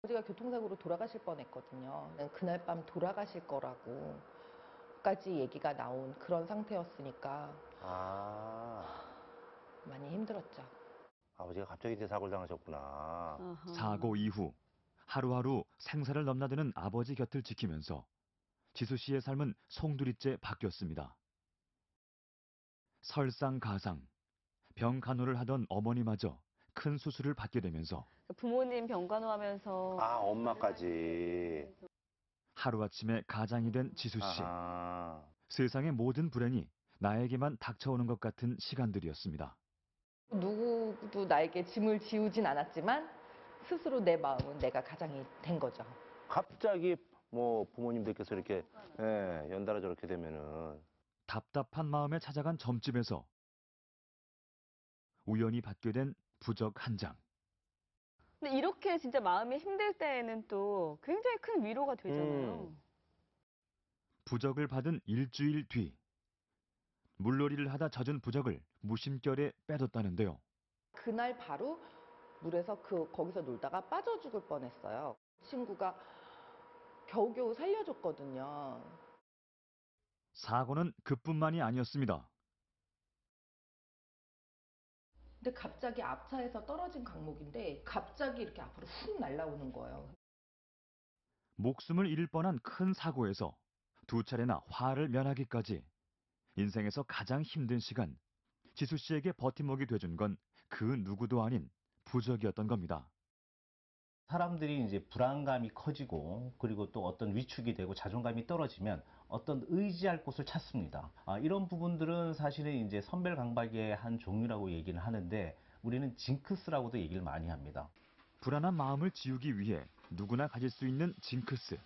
아버지가 교통사고로 돌아가실 뻔했거든요. 그날 밤 돌아가실 거라고까지 얘기가 나온 그런 상태였으니까 많이 힘들었죠. 아버지가 갑자기 대사고를 당하셨구나. 아하. 사고 이후 하루하루 생사를 넘나드는 아버지 곁을 지키면서 지수 씨의 삶은 송두리째 바뀌었습니다. 설상가상, 병간호를 하던 어머니마저 큰 수술을 받게 되면서 부모님 병간호하면서 엄마까지. 하루아침에 가장이 된 지수 씨. 아하. 세상의 모든 불행이 나에게만 닥쳐오는 것 같은 시간들이었습니다. 누구도 나에게 짐을 지우진 않았지만 스스로 내 마음은 내가 가장이 된 거죠. 갑자기 뭐 부모님들께서 이렇게 연달아 저렇게 되면은 답답한 마음에 찾아간 점집에서 우연히 받게 된 부적 한 장. 근데 이렇게 진짜 마음이 힘들 때에는 또 굉장히 큰 위로가 되잖아요. 부적을 받은 일주일 뒤 물놀이를 하다 젖은 부적을 무심결에 빼뒀다는데요. 그날 바로 물에서 거기서 놀다가 빠져 죽을 뻔했어요. 친구가 겨우겨우 살려줬거든요. 사고는 그뿐만이 아니었습니다. 근데 갑자기 앞차에서 떨어진 강목인데 갑자기 이렇게 앞으로 훅 날아오는 거예요. 목숨을 잃을 뻔한 큰 사고에서 두 차례나 화를 면하기까지 인생에서 가장 힘든 시간, 지수 씨에게 버팀목이 돼준 건 그 누구도 아닌 부적이었던 겁니다. 사람들이 이제 불안감이 커지고 그리고 또 어떤 위축이 되고 자존감이 떨어지면 어떤 의지할 곳을 찾습니다. 이런 부분들은 사실은 이제 선별강박의 한 종류라고 얘기를 하는데 우리는 징크스라고도 얘기를 많이 합니다. 불안한 마음을 지우기 위해 누구나 가질 수 있는 징크스.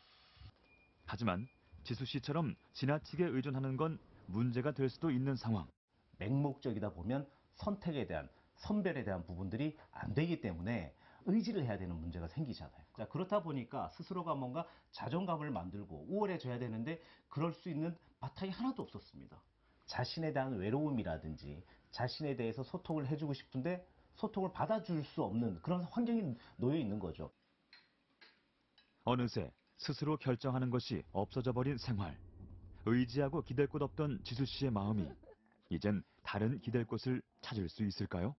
하지만 지수 씨처럼 지나치게 의존하는 건 문제가 될 수도 있는 상황. 맹목적이다 보면 선택에 대한 선별에 대한 부분들이 안 되기 때문에 의지를 해야 되는 문제가 생기잖아요. 자, 그렇다 보니까 스스로가 뭔가 자존감을 만들고 우월해져야 되는데 그럴 수 있는 바탕이 하나도 없었습니다. 자신에 대한 외로움이라든지 자신에 대해서 소통을 해주고 싶은데 소통을 받아줄 수 없는 그런 환경이 놓여 있는 거죠. 어느새 스스로 결정하는 것이 없어져 버린 생활. 의지하고 기댈 곳 없던 지수 씨의 마음이 이젠 다른 기댈 곳을 찾을 수 있을까요?